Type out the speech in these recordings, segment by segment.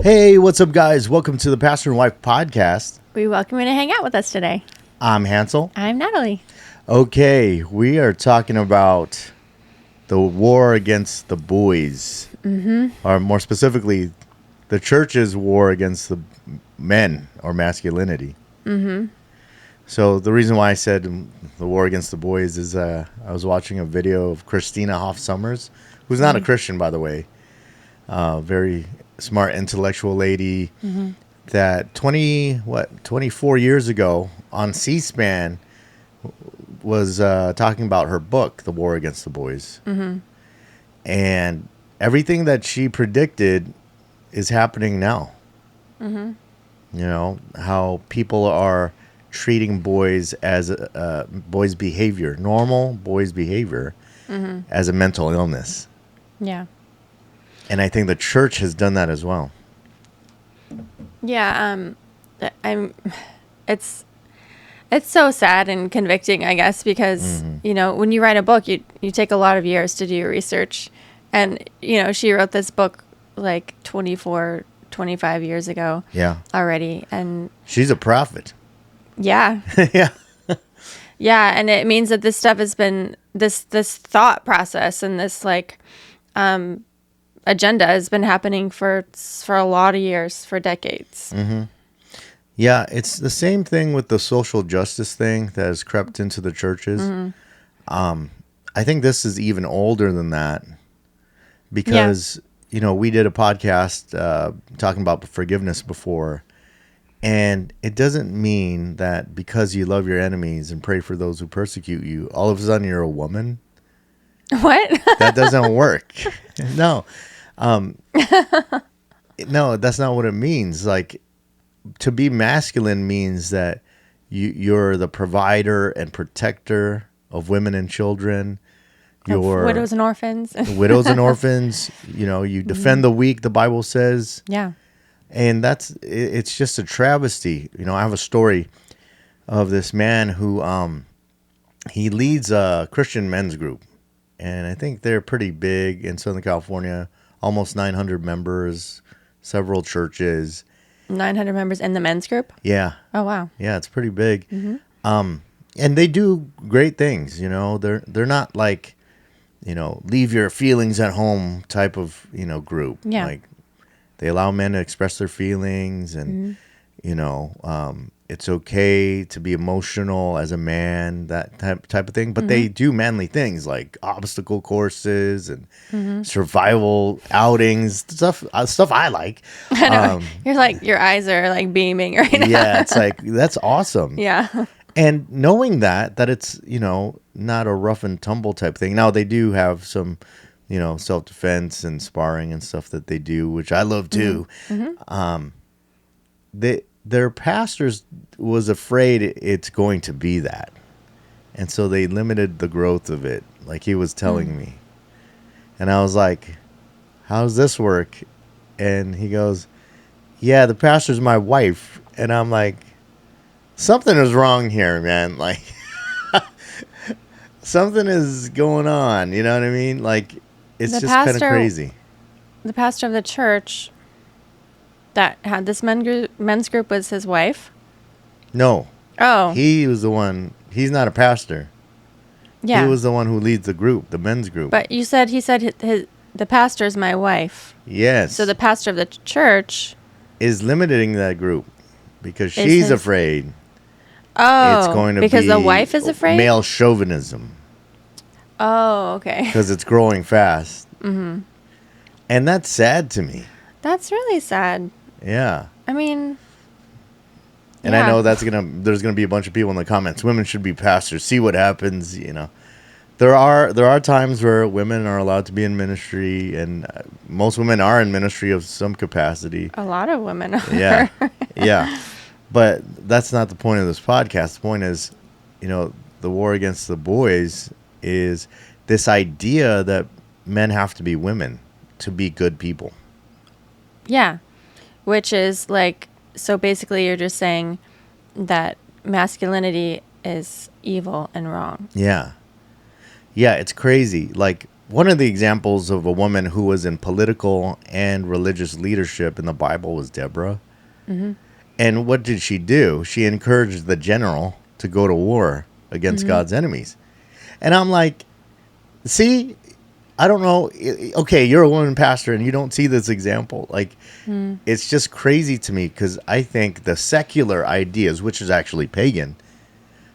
Hey, what's up, guys? Welcome to the Pastor and Wife podcast. We welcome you to hang out with us today. I'm Hansel. I'm Natalie. Okay, we are talking about the war against the boys. Or more specifically, the church's war against the men or masculinity. So the reason why I said the war against the boys is I was watching a video of Christina Hoff Sommers, who's not a Christian, by the way. Very smart, intellectual lady that 24 years ago on C-SPAN was talking about her book, The War Against the Boys. And everything that she predicted is happening now. You know, how people are treating boys as boys' behavior, normal boys' behavior, as a mental illness. Yeah. And I think the church has done that as well. Yeah. It's so sad and convicting, I guess, because, you know, when you write a book, you take a lot of years to do your research. And, you know, she wrote this book like 25 years ago. Yeah. Already. And She's a prophet. yeah. Yeah. Yeah. And it means that this stuff has been this thought process and this like, agenda has been happening for a lot of years, for decades. Yeah, it's the same thing with the social justice thing that has crept into the churches. I think this is even older than that because, you know, we did a podcast talking about forgiveness before. And it doesn't mean that because you love your enemies and pray for those who persecute you, all of a sudden you're a woman. What? That doesn't work. No. No, that's not what it means. Like, to be masculine means that you're the provider and protector of women and children. You're widows and orphans. widows and orphans. You know, you defend the weak, the Bible says. Yeah. And it's just a travesty. You know, I have a story of this man who he leads a Christian men's group. And I think they're pretty big in Southern California, almost 900 members, several churches. 900 members in the men's group? Yeah. Oh, wow. Yeah, it's pretty big. And they do great things, you know. They're not like, you know, leave your feelings at home type of, you know, group. Yeah. Like, they allow men to express their feelings and, you know, it's okay to be emotional as a man, that type of thing. But they do manly things like obstacle courses and survival outings, stuff I like. I know. You're like, your eyes are like beaming right now. Yeah, it's like, that's awesome. Yeah. And knowing that it's, you know, not a rough and tumble type thing. Now, they do have some, you know, self-defense and sparring and stuff that they do, which I love too. Their pastors was afraid it's going to be that. And so they limited the growth of it, like he was telling me. And I was like, how does this work? And he goes, yeah, the pastor's my wife. And I'm like, something is wrong here, man. Like, something is going on. You know what I mean? Like, it's just kind of crazy. The pastor of the church that had this men's group was his wife? No. Oh. He was the one. He's not a pastor. Yeah. He was the one who leads the group, the men's group. But he said the pastor is my wife. Yes. So the pastor of the church is limiting that group because she's afraid. Oh. It's going to because be the wife is afraid? Male chauvinism. Oh, okay. Because it's growing fast. And that's sad to me. That's really sad. Yeah. I mean, and I know there's gonna be a bunch of people in the comments. Women should be pastors. See what happens. You know, there are times where women are allowed to be in ministry, and most women are in ministry of some capacity. A lot of women are. Yeah, yeah. But that's not the point of this podcast. The point is, you know, the war against the boys is this idea that men have to be women to be good people. Yeah. Which is like, so basically you're just saying that masculinity is evil and wrong. Yeah. Yeah, it's crazy. Like, one of the examples of a woman who was in political and religious leadership in the Bible was Deborah. And what did she do? She encouraged the general to go to war against God's enemies. And I'm like, see, I don't know. Okay, you're a woman pastor and you don't see this example. Like, it's just crazy to me because I think the secular ideas, which is actually pagan,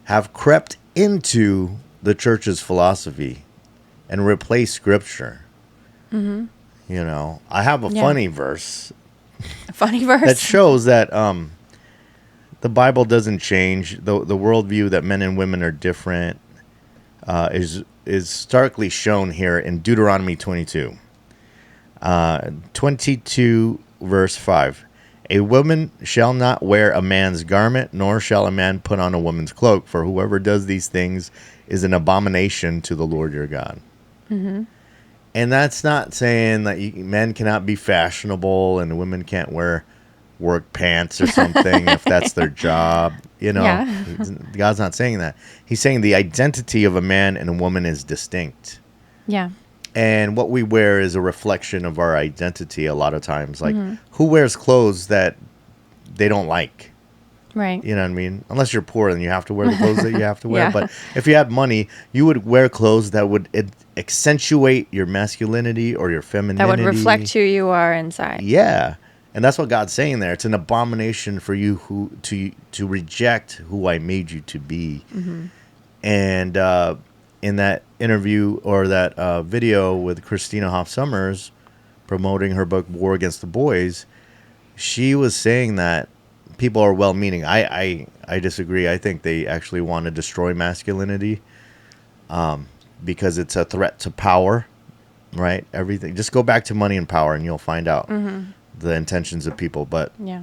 have crept into the church's philosophy and replaced scripture. You know, I have a funny verse A funny verse. that shows that the Bible doesn't change. The worldview that men and women are different is starkly shown here in Deuteronomy 22. 22 verse 5. A woman shall not wear a man's garment, nor shall a man put on a woman's cloak, for whoever does these things is an abomination to the Lord your God. And that's not saying that men cannot be fashionable and women can't wear work pants or something if that's their job. You know, Yeah. God's not saying that. He's saying the identity of a man and a woman is distinct. Yeah. And what we wear is a reflection of our identity a lot of times. Like, who wears clothes that they don't like? Right. You know what I mean? Unless you're poor, then you have to wear the clothes that you have to wear. Yeah. But if you had money, you would wear clothes that would accentuate your masculinity or your femininity. That would reflect who you are inside. Yeah. And that's what God's saying there. It's an abomination for you to reject who I made you to be. And in that interview or that video with Christina Hoff Sommers promoting her book War Against the Boys, she was saying that people are well-meaning. I disagree. I think they actually want to destroy masculinity because it's a threat to power, right? Everything. Just go back to money and power and you'll find out the intentions of people. But Yeah.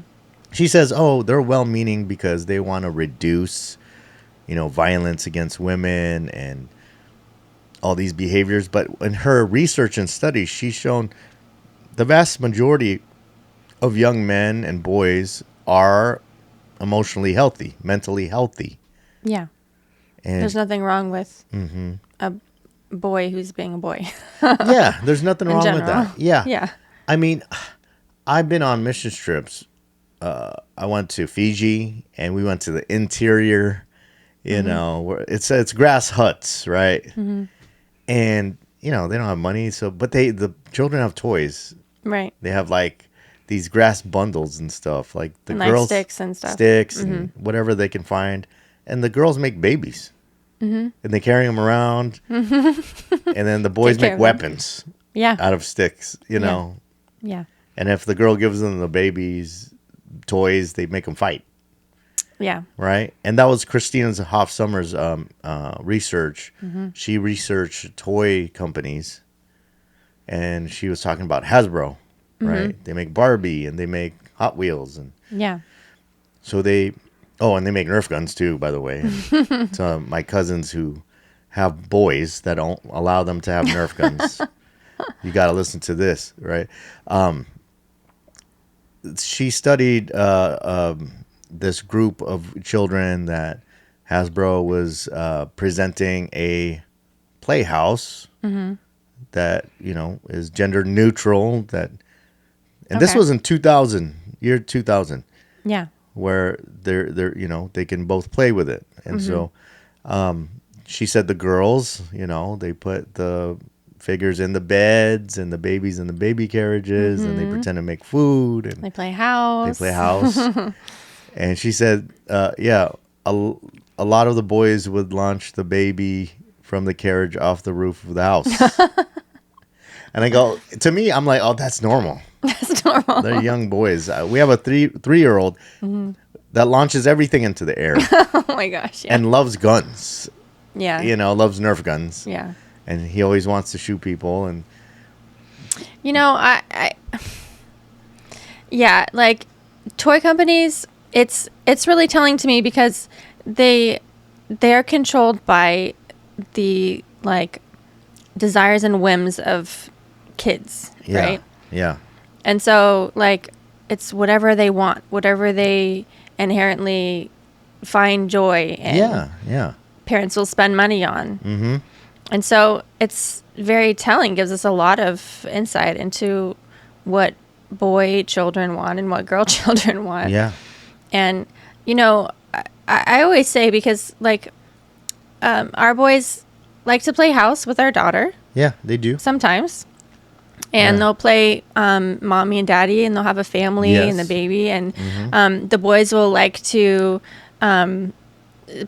she says, oh, they're well-meaning because they want to reduce, violence against women and all these behaviors. But in her research and studies, she's shown the vast majority of young men and boys are emotionally healthy, mentally healthy. Yeah. And There's nothing wrong with a boy who's being a boy. yeah, there's nothing In wrong with general. that. Yeah. Yeah. I mean, I've been on mission trips. I went to Fiji and we went to the interior, where it's grass huts, right? And, they don't have money. But the children have toys. Right. They have like these grass bundles and stuff, like the And, girls sticks and stuff. sticks and whatever they can find, and the girls make babies, and they carry them around, and then the boys Take care make of them. weapons Yeah. out of sticks, Yeah. And if the girl gives them the babies toys, they make them fight, Yeah. right? And that was Christina Hoff Sommers' research. She researched toy companies, and she was talking about Hasbro. Right, they make Barbie and they make Hot Wheels, and Yeah. so and they make Nerf guns too. By the way, to my cousins who have boys that don't allow them to have Nerf guns, you got to listen to this, right? She studied this group of children that Hasbro was presenting a playhouse that is gender neutral. And this Okay. was in 2000, year 2000, Yeah. where they're they can both play with it. And so she said the girls, they put the figures in the beds and the babies in the baby carriages and they pretend to make food and They play house. they play house. And she said, a lot of the boys would launch the baby from the carriage off the roof of the house. And I go, to me, I'm like, oh, that's normal. That's normal. They're young boys. We have a three-year-old that launches everything into the air Oh my gosh. Yeah. and loves guns. Yeah. Loves Nerf guns. Yeah. And he always wants to shoot people. And Yeah, like toy companies, it's really telling to me because they're controlled by the desires and whims of kids, yeah, right? yeah, And so it's whatever they want, whatever they inherently find joy in. yeah. Parents will spend money on. And so it's very telling, gives us a lot of insight into what boy children want and what girl children want. Yeah. And, I always say, because like our boys like to play house with our daughter Yeah, they do. sometimes. And Yeah. they'll play mommy and daddy, and they'll have a family and the Yes. baby. And the boys will like to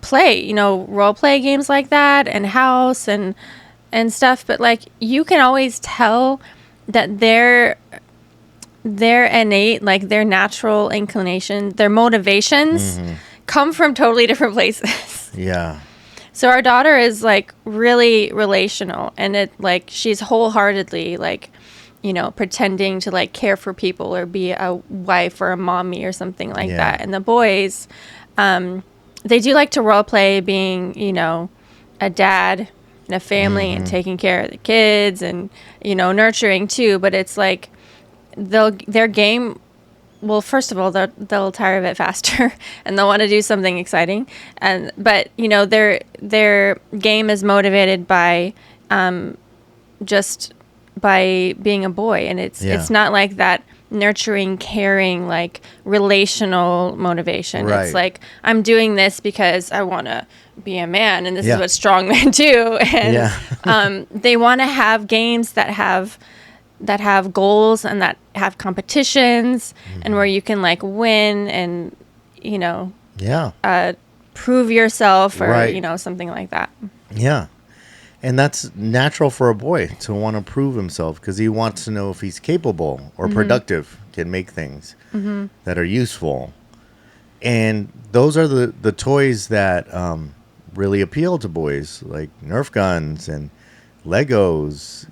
play, role play games like that and house and stuff. But like, you can always tell that their innate, like their natural inclination, their motivations come from totally different places. Yeah. So our daughter is like really relational, and it like she's wholeheartedly like, pretending to like care for people or be a wife or a mommy or something like Yeah. that. And the boys, they do like to role play being, a dad and a family and taking care of the kids and, nurturing too. But it's like their game. Well, first of all, they'll tire of it faster, and they'll want to do something exciting. But their game is motivated by just by being a boy, and it's not like that nurturing, caring, like relational motivation. Right. It's like, I'm doing this because I want to be a man, and this Yeah. is what strong men do. And Yeah. they want to have games that have goals and that have competitions and where you can like win and Yeah. prove yourself or Right. something like that. Yeah. And that's natural for a boy to want to prove himself because he wants to know if he's capable or productive, can make things that are useful. And those are the toys that really appeal to boys, like Nerf guns and Legos.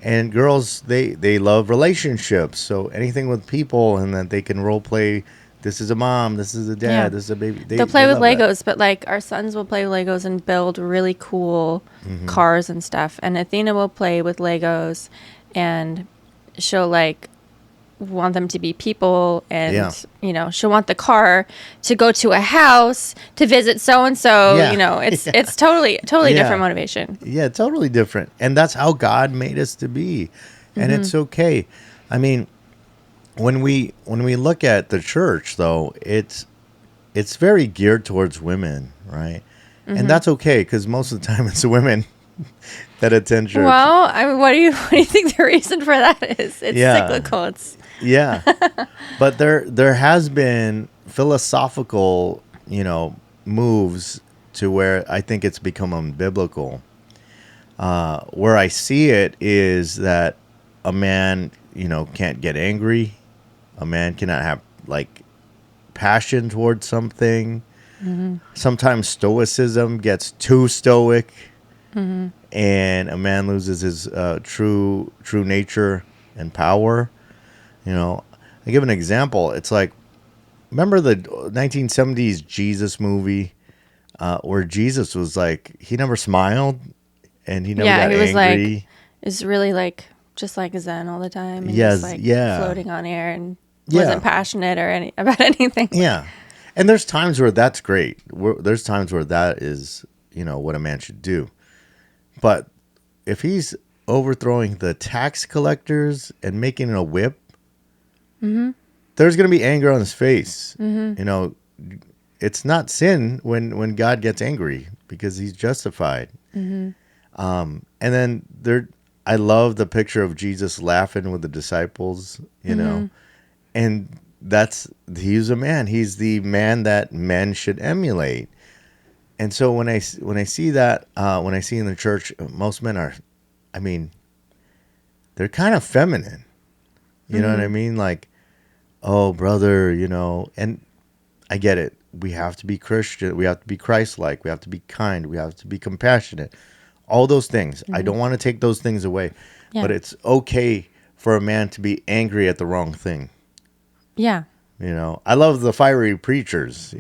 And girls, they love relationships. So anything with people and that they can role play. This is a mom. This is a dad. Yeah. This is a baby. They'll play with love that. Legos, but like our sons will play with Legos and build really cool cars and stuff. And Athena will play with Legos, and she'll like want them to be people, and Yeah. she'll want the car to go to a house to visit so and so. Yeah. It's totally Yeah. different motivation. Yeah, totally different. And that's how God made us to be. And it's okay. I mean, when we look at the church though, it's very geared towards women, right? And that's okay because most of the time it's women that attend church. Well, I mean, what do you think the reason for that is? It's Yeah. cyclical. It's Yeah. But there has been philosophical, moves to where I think it's become unbiblical. Where I see it is that a man, can't get angry. A man cannot have like passion towards something. Sometimes stoicism gets too stoic, and a man loses his true nature and power. I give an example. It's like, remember the 1970s Jesus movie where Jesus was like, he never smiled and he never got he was angry. like, is really like just like Zen all the time, and Yes, just like yeah. floating on air and Yeah. wasn't passionate or about anything. Yeah. And there's times where that's great. There's times where that is, what a man should do. But if he's overthrowing the tax collectors and making it a whip, there's going to be anger on his face. It's not sin when God gets angry because he's justified. And then I love the picture of Jesus laughing with the disciples, and he's a man. He's the man that men should emulate. And so when I see that, when I see in the church, most men are, I mean, they're kind of feminine. You know what I mean? Like, oh, brother, and I get it. We have to be Christian. We have to be Christ-like. We have to be kind. We have to be compassionate. All those things. I don't want to take those things away. Yeah. But it's okay for a man to be angry at the wrong thing. Yeah. I love the fiery preachers,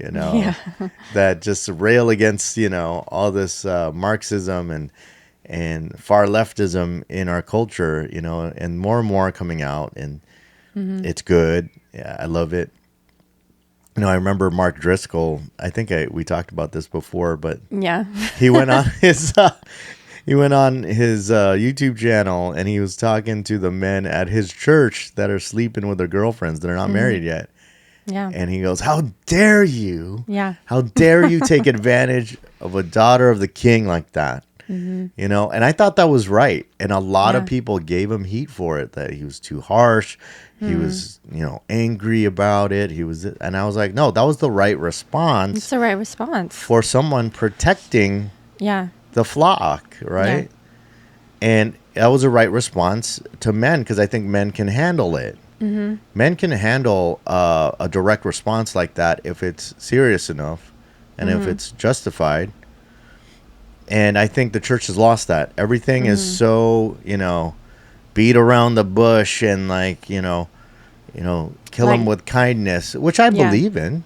that just rail against, all this Marxism and far leftism in our culture, and more coming out, and it's good. Yeah, I love it. I remember Mark Driscoll. I think we talked about this before, but Yeah. he went on his YouTube channel, and he was talking to the men at his church that are sleeping with their girlfriends that are not married yet. Yeah. And he goes, "How dare you? Yeah. How dare you take advantage of a daughter of the king like that?" You know, and I thought that was right. And a lot of Yeah. people gave him heat for it, that he was too harsh. He was, angry about it. And I was like, no, that was the right response It's the right response. for someone protecting Yeah. the flock, right? And that was a right response to men, because I think men can handle it. Men can handle a direct response like that if it's serious enough and if it's justified. And I think the church has lost that. Everything is so, beat around the bush and kill them with kindness, which I believe in.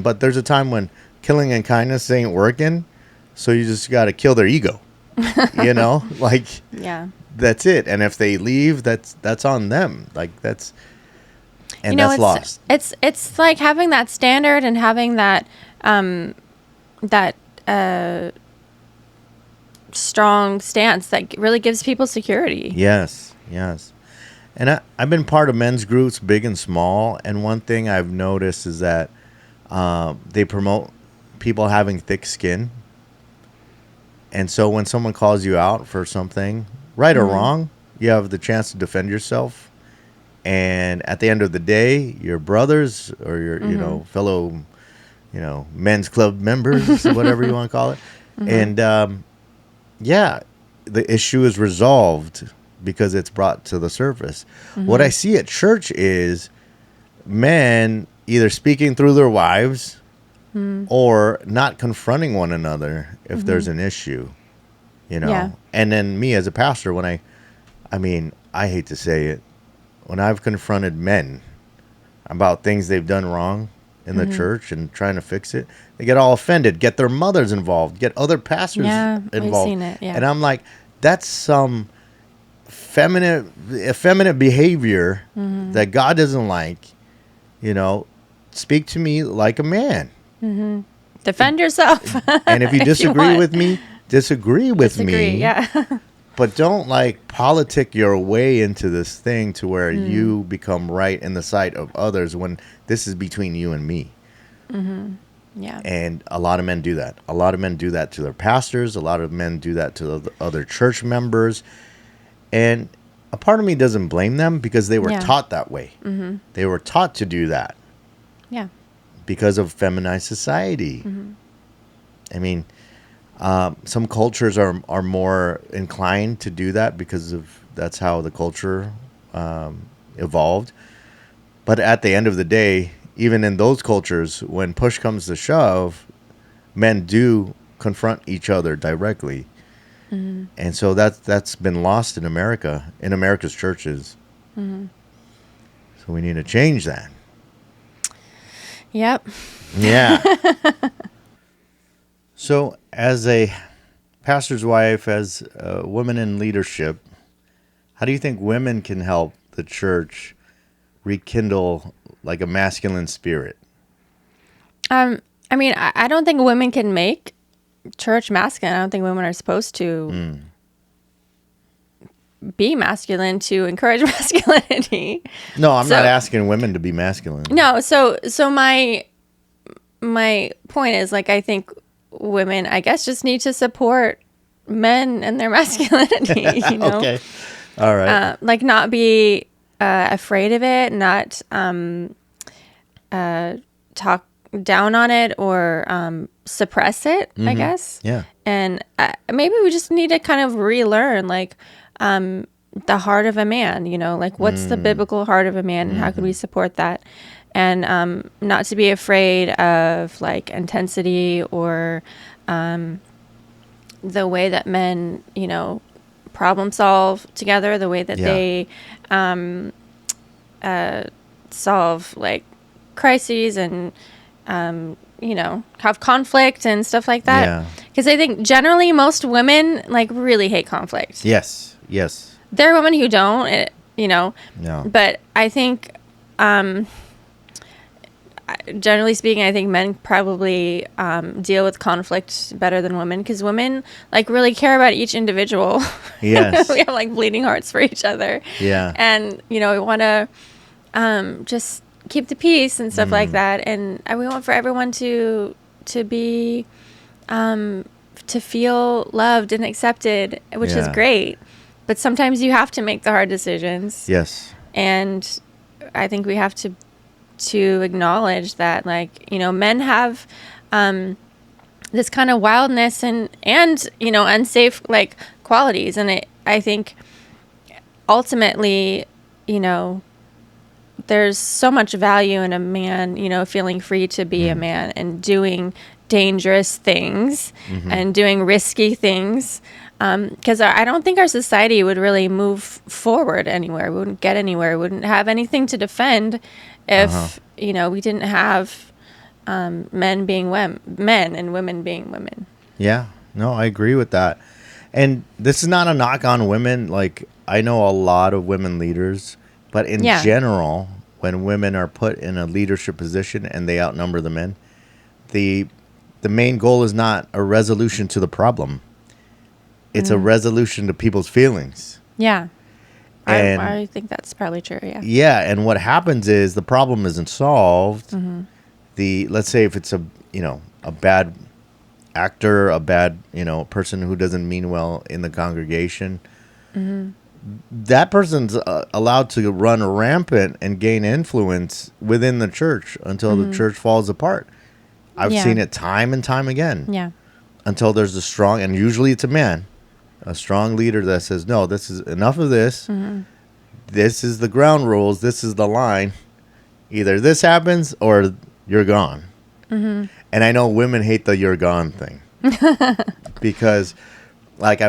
But there's a time when killing and kindness ain't working. So you just got to kill their ego, Yeah. that's it. And if they leave, that's on them. That's It's lost. It's like having that standard and having that strong stance that really gives people security. Yes. And I've been part of men's groups, big and small. And one thing I've noticed is that they promote people having thick skin. And so when someone calls you out for something, right or wrong, you have the chance to defend yourself. And at the end of the day, your brothers or your fellow men's club members, whatever you want to call it, and the issue is resolved because it's brought to the surface. What I see at church is men either speaking through their wives or not confronting one another if there's an issue, Yeah. And then me as a pastor, when I hate to say it, when I've confronted men about things they've done wrong in the church and trying to fix it, they get all offended, get their mothers involved, get other pastors I've involved. seen it. Yeah. And I'm like, that's some effeminate behavior that God doesn't like. Speak to me like a man. Defend yourself. And if you If disagree want. with me, disagree with me. Yeah. But don't politic your way into this thing to where you become right in the sight of others when this is between you and me. Yeah. And a lot of men do that. A lot of men do that to their pastors. A lot of men do that to the other church members. And a part of me doesn't blame them because they were taught that way. They were taught to do that. Yeah. Because of feminized society. I mean, some cultures are more inclined to do that because that's how the culture evolved. But at the end of the day, even in those cultures, when push comes to shove, men do confront each other directly. And so that's been lost in America, in America's churches. So we need to change that. Yep. Yeah. So as a pastor's wife, as a woman in leadership, how do you think women can help the church rekindle a masculine spirit? I don't think women can make church masculine. I don't think women are supposed to be masculine to encourage masculinity. No, I'm not asking women to be masculine. No, so my point is I think women, I guess, just need to support men and their masculinity. Okay, all right. Not be afraid of it, not talk down on it or suppress it. I guess. Yeah. And maybe we just need to kind of relearn the heart of a man. What's the biblical heart of a man, and how can we support that? And not to be afraid of intensity or the way that men, problem solve together, the way that they solve crises and have conflict and stuff like that. Yeah. Because I think generally most women really hate conflict. Yes. There are women who don't, No. But I think generally speaking, I think men probably deal with conflict better than women, because women like really care about each individual. Yes. We have like bleeding hearts for each other. Yeah. And, we want to just keep the peace and stuff like that. And we want for everyone to be, to feel loved and accepted, which is Yeah. great. But sometimes you have to make the hard decisions. Yes. And I think we have to acknowledge that, like, men have this kind of wildness and unsafe like qualities, and I think ultimately, there's so much value in a man, feeling free to be a man and doing dangerous things and doing risky things. Because I don't think our society would really move forward anywhere. We wouldn't get anywhere. We wouldn't have anything to defend if, we didn't have men being men and women being women. Yeah. No, I agree with that. And this is not a knock on women. Like, I know a lot of women leaders, but in general, when women are put in a leadership position and they outnumber the men, the main goal is not a resolution to the problem. It's a resolution to people's feelings. Yeah. And I think that's probably true. Yeah. Yeah. And what happens is the problem isn't solved. Let's say if it's a bad actor, a bad, person who doesn't mean well in the congregation, that person's allowed to run rampant and gain influence within the church until the church falls apart. I've seen it time and time again. Yeah. Until there's a strong, and usually it's a man, a strong leader that says, no, this is enough of this. This is the ground rules. This is the line. Either this happens or you're gone. And I know women hate the you're gone thing because like I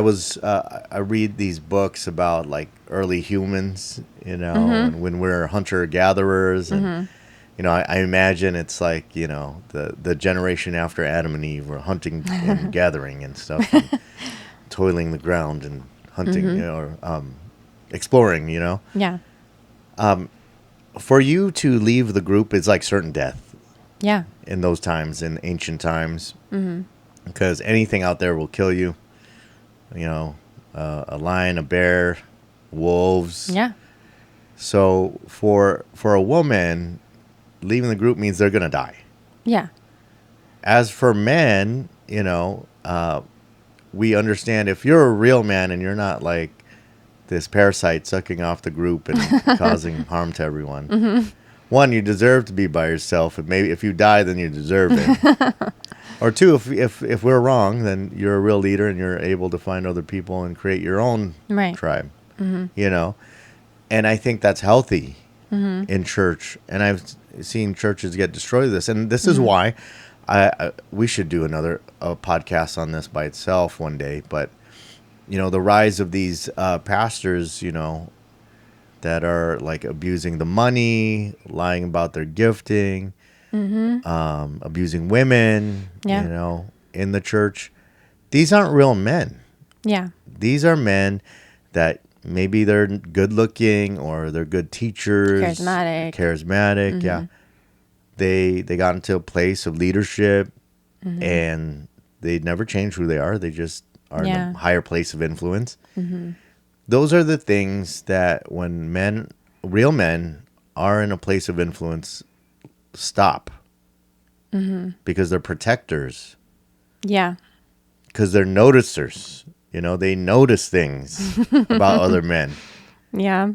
read these books about like early humans, and when we're hunter gatherers and, I imagine it's like, the generation after Adam and Eve were hunting and gathering and stuff, and toiling the ground and hunting, or exploring, Yeah. For you to leave the group is like certain death. Yeah. In those times, in ancient times, because anything out there will kill you. A lion, a bear, wolves. Yeah. So for a woman, leaving the group means they're gonna die. Yeah. As for men, we understand if you're a real man and you're not like this parasite sucking off the group and causing harm to everyone. One, you deserve to be by yourself, and maybe if you die, then you deserve it. Or two, if we're wrong, then you're a real leader and you're able to find other people and create your own tribe. And I think that's healthy in church. And I've seen churches get destroyed this, and this is why we should do another podcast on this by itself one day. But the rise of these pastors, that are like abusing the money, lying about their gifting, abusing women, in the church. These aren't real men. Yeah. These are men that maybe they're good looking or they're good teachers. Charismatic. Yeah. They got into a place of leadership and they never change who they are. They just are in a higher place of influence. Those are the things that when real men are in a place of influence, stop. Because they're protectors. Yeah. Because they're noticers. They notice things about other men. Yeah.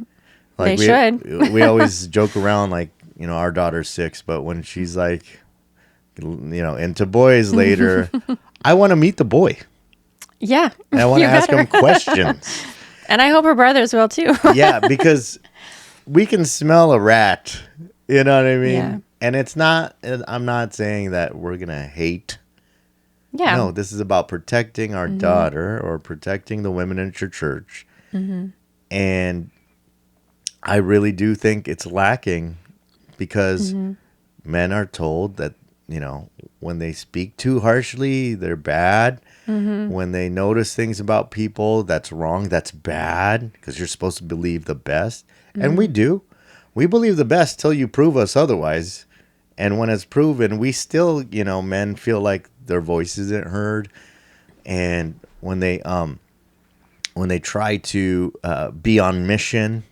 Like they should. We always joke around like, our daughter's 6, but when she's like, into boys later, I want to meet the boy. Yeah. And I want to ask him questions. And I hope her brothers will too. Yeah, because we can smell a rat. You know what I mean? Yeah. And I'm not saying that we're going to hate. Yeah. No, this is about protecting our daughter or protecting the women in your church. And I really do think it's lacking because men are told that, when they speak too harshly, they're bad. When they notice things about people that's wrong, that's bad because you're supposed to believe the best. And we do. We believe the best till you prove us otherwise. And when it's proven, we still, men feel like their voice isn't heard. And when they try to be on mission,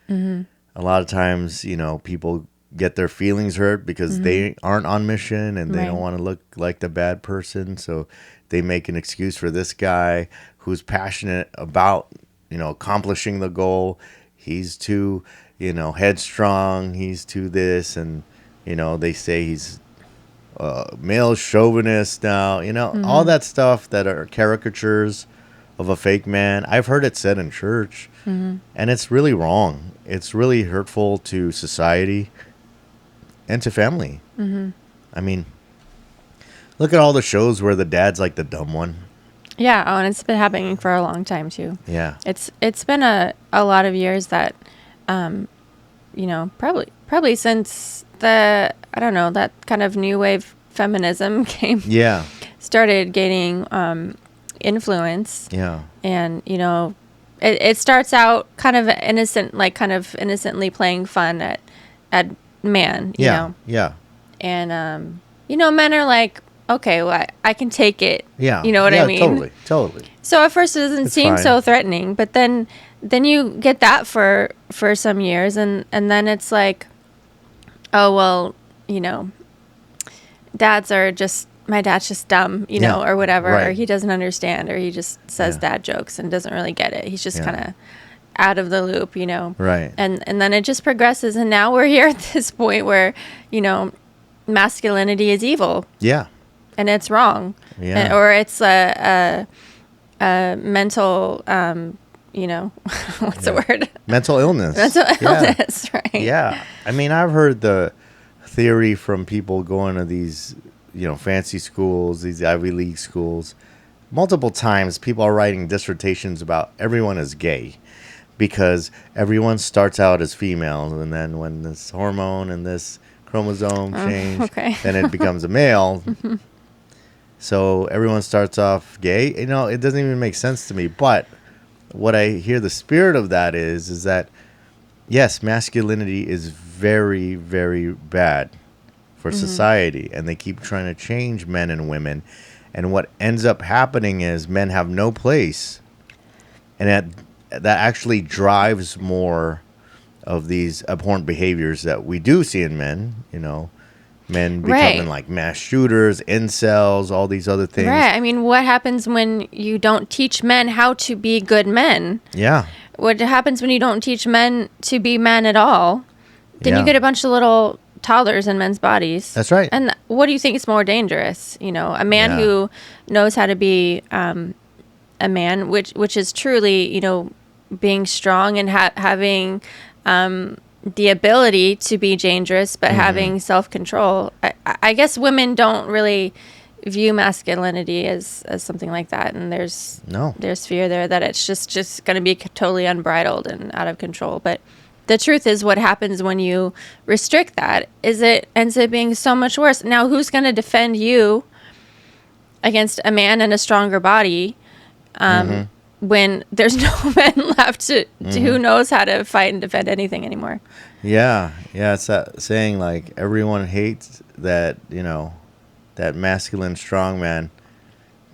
a lot of times, people get their feelings hurt because they aren't on mission and they don't Right. want to look like the bad person. So they make an excuse for this guy who's passionate about, accomplishing the goal. He's too, headstrong. He's too this. And, they say he's male chauvinist now, all that stuff that are caricatures of a fake man. I've heard it said in church, and it's really wrong. It's really hurtful to society and to family. I mean, look at all the shows where the dad's like the dumb one. Yeah. Oh, and it's been happening for a long time too. Yeah. It's been a lot of years that, probably since I don't know, that kind of new wave feminism Yeah. started gaining influence. Yeah. And, it starts out kind of innocent, like kind of innocently playing fun at man, you know. Yeah. And, men are like, okay, well, I can take it. Yeah. You know what I mean? Totally. So at first it doesn't It's seem fine. so threatening, but then you get that for some years, and then it's like, oh, well, my dad's just dumb, Yeah, or whatever, or right. he doesn't understand, or he just says Yeah. dad jokes and doesn't really get it. He's just Yeah. kind of out of the loop, Right. And then it just progresses, and now we're here at this point where, masculinity is evil Yeah. and it's wrong, Yeah. or it's a mental, what's the word? Mental illness. Mental Yeah. illness, right? Yeah. I mean, I've heard the theory from people going to these, fancy schools, these Ivy League schools. Multiple times, people are writing dissertations about everyone is gay because everyone starts out as female. And then when this hormone and this chromosome change, okay. then it becomes a male. So everyone starts off gay. It doesn't even make sense to me. But what I hear the spirit of that is that, yes, masculinity is very, very bad for society, and they keep trying to change men and women. And what ends up happening is men have no place, and that actually drives more of these abhorrent behaviors that we do see in men. Men becoming Right. like mass shooters, incels, all these other things. Right. I mean, what happens when you don't teach men how to be good men? Yeah. What happens when you don't teach men to be men at all? Then Yeah. you get a bunch of little toddlers in men's bodies. That's right. And what do you think is more dangerous? A man Yeah. who knows how to be a man, which is truly, being strong and having the ability to be dangerous, but having self-control. I guess women don't really view masculinity as something like that, and there's fear there that it's just going to be totally unbridled and out of control. But the truth is, what happens when you restrict that is it ends up being so much worse. Now, who's going to defend you against a man in a stronger body when there's no men left to who knows how to fight and defend anything anymore? Yeah, it's that saying like everyone hates that, that masculine strongman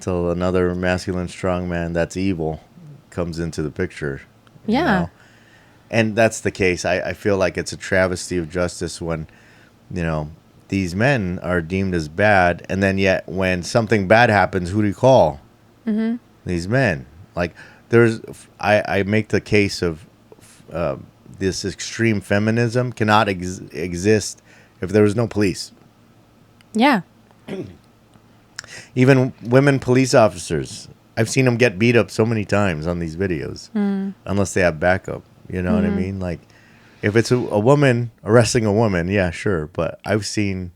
till another masculine strongman that's evil comes into the picture. Yeah. And that's the case. I feel like it's a travesty of justice when, these men are deemed as bad, and then yet when something bad happens, who do you call? These men. Like I make the case of this extreme feminism cannot exist if there was no police. Yeah. Even women police officers, I've seen them get beat up so many times on these videos, unless they have backup. You know what I mean? Like, if it's a woman arresting a woman, yeah, sure. But I've seen,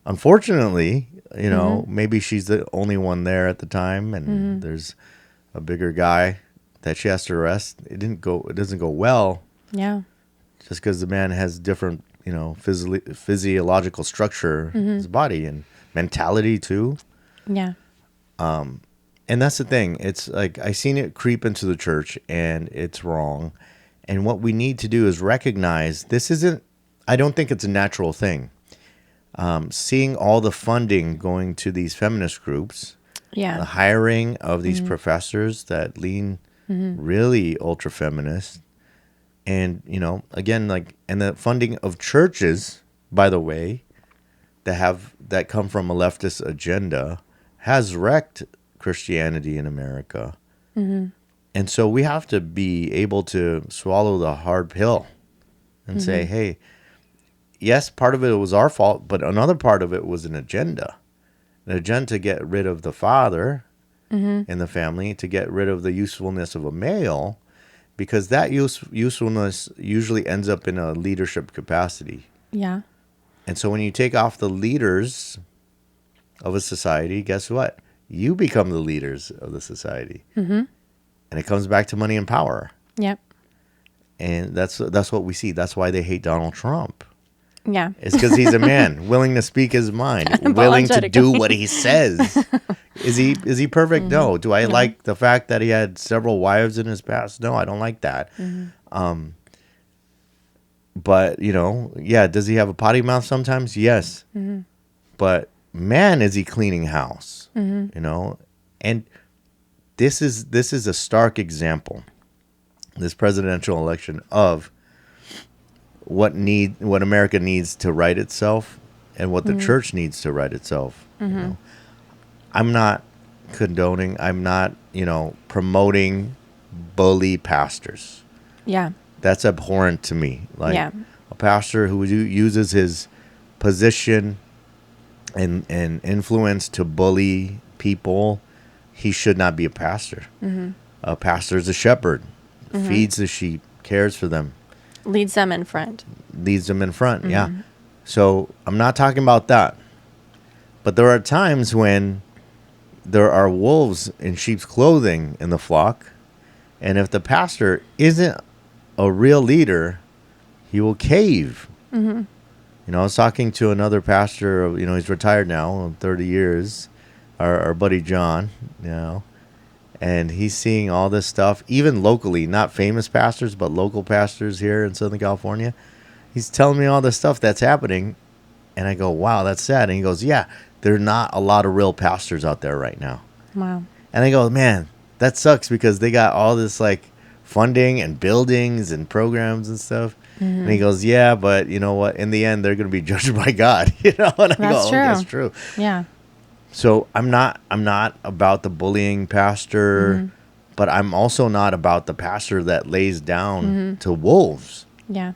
unfortunately, maybe she's the only one there at the time, and there's a bigger guy that she has to arrest. It doesn't go well. Yeah. Just because the man has different, physiological structure, his body and mentality too. Yeah. And that's the thing. It's like I seen it creep into the church, and it's wrong. And what we need to do is recognize this isn't. I don't think it's a natural thing. seeing all the funding going to these feminist groups, Yeah. the hiring of these professors that lean really ultra feminist, and again, like, and the funding of churches, by the way, that come from a leftist agenda, has wrecked Christianity in America. And so we have to be able to swallow the hard pill and say, hey, yes, part of it was our fault, but another part of it was an agenda to get rid of the father in the family, to get rid of the usefulness of a male, because that usefulness usually ends up in a leadership capacity. Yeah. And so when you take off the leaders of a society, guess what? You become the leaders of the society. And it comes back to money and power. Yep. And that's what we see. That's why they hate Donald Trump. Yeah. It's because he's a man willing to speak his mind, willing to do what he says. Is he perfect? No. Do I like the fact that he had several wives in his past? No, I don't like that. But does he have a potty mouth sometimes? Yes. But man, is he cleaning house? And this is a stark example, this presidential election, of what America needs to right itself and what the church needs to right itself. I'm not condoning, I'm not, promoting bully pastors. Yeah. That's abhorrent to me. Like a pastor who uses his position and influence to bully people, he should not be a pastor. A pastor is a shepherd, feeds the sheep, cares for them. Leads them in front. Yeah. So I'm not talking about that. But there are times when there are wolves in sheep's clothing in the flock. And if the pastor isn't a real leader, he will cave. I was talking to another pastor, he's retired now, 30 years, our buddy John, and he's seeing all this stuff, even locally, not famous pastors, but local pastors here in Southern California. He's telling me all this stuff that's happening, and I go, wow, that's sad. And he goes, yeah, there are not a lot of real pastors out there right now. Wow. And I go, man, that sucks, because they got all this like funding and buildings and programs and stuff. And he goes, yeah, but you know what? In the end, they're going to be judged by God. And I go, that's true. Yeah. So I'm not about the bullying pastor, but I'm also not about the pastor that lays down to wolves. Yeah.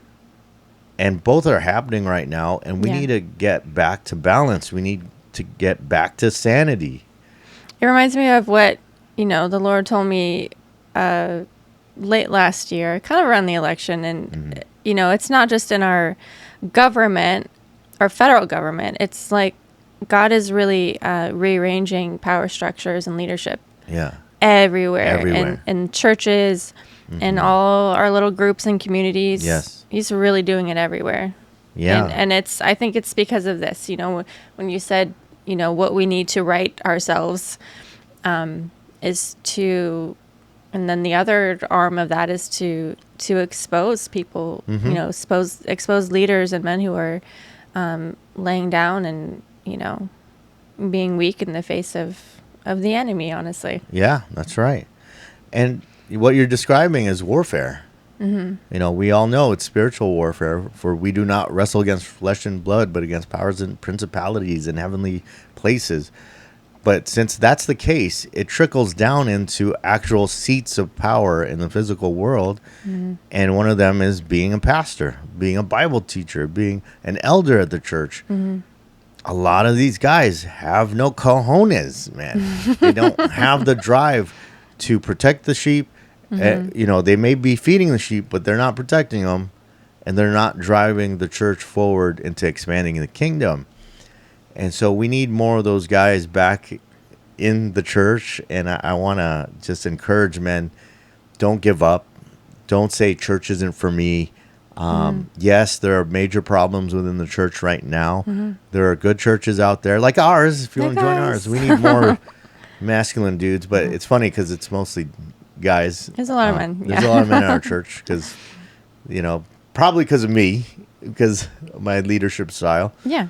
And both are happening right now, and we need to get back to balance. We need to get back to sanity. It reminds me of what, the Lord told me late last year, kind of around the election. And, it's not just in our government, our federal government. It's like God is really rearranging power structures and leadership everywhere. In churches and all our little groups and communities. Yes. He's really doing it everywhere. Yeah. And I think it's because of this, when you said, what we need to right ourselves is to, and then the other arm of that is to expose people, expose leaders and men who are laying down and, being weak in the face of the enemy, honestly. Yeah, that's right. And what you're describing is warfare. We all know it's spiritual warfare, for we do not wrestle against flesh and blood, but against powers and principalities in heavenly places. But since that's the case, it trickles down into actual seats of power in the physical world. And one of them is being a pastor, being a Bible teacher, being an elder at the church. A lot of these guys have no cojones, man. They don't have the drive to protect the sheep. They may be feeding the sheep, but they're not protecting them, and they're not driving the church forward into expanding the kingdom. And so we need more of those guys back in the church. And I want to just encourage men, don't give up. Don't say church isn't for me. Yes, there are major problems within the church right now. There are good churches out there like ours. If you want to join ours, we need more masculine dudes. But it's funny because it's mostly guys. There's a lot of men. There's a lot of men in our church because, probably because of me, because of my leadership style. Yeah.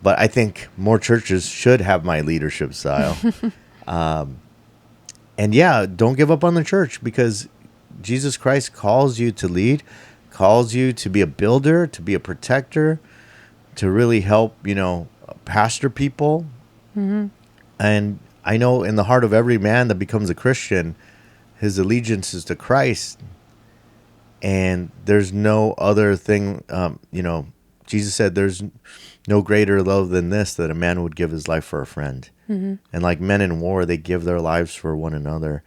But I think more churches should have my leadership style. And yeah, don't give up on the church, because Jesus Christ calls you to lead, calls you to be a builder, to be a protector, to really help, pastor people. And I know in the heart of every man that becomes a Christian, his allegiance is to Christ. And there's no other thing, Jesus said there's no greater love than this, that a man would give his life for a friend. And like men in war, they give their lives for one another.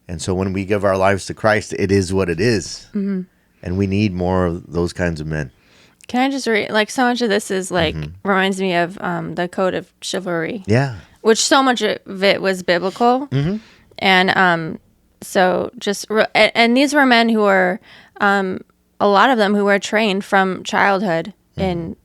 And so when we give our lives to Christ, it is what it is. And we need more of those kinds of men. Can I just read, like, so much of this is like, reminds me of the code of chivalry. Yeah. Which so much of it was biblical. And so just, and these were men who were, a lot of them who were trained from childhood in,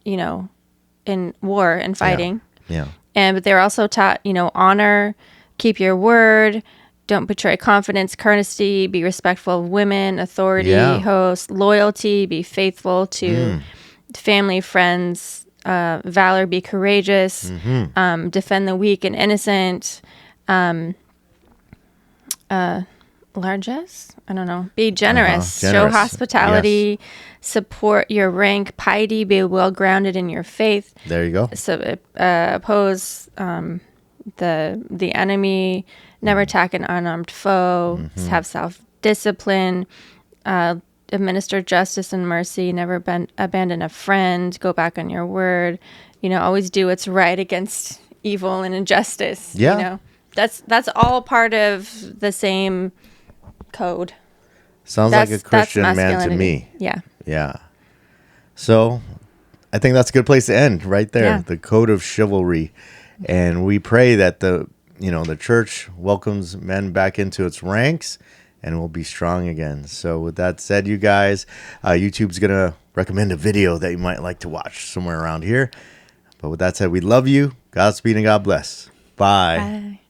in war and fighting. Yeah. But they were also taught, honor, keep your word, don't betray confidence, courtesy, be respectful of women, authority, host, loyalty, be faithful to family, friends, valor, be courageous, defend the weak and innocent, largesse, I don't know, be generous, show hospitality, support your rank, piety, be well-grounded in your faith. There you go. So oppose the enemy, never attack an unarmed foe, have self-discipline, administer justice and mercy, never abandon a friend, go back on your word, always do what's right against evil and injustice. That's all part of the same code. Sounds like a Christian man to me. Yeah. So I think that's a good place to end right there. Yeah. The code of chivalry. And we pray that the church welcomes men back into its ranks and will be strong again. So with that said, you guys, YouTube's going to recommend a video that you might like to watch somewhere around here. But with that said, we love you. Godspeed and God bless. Bye. Bye.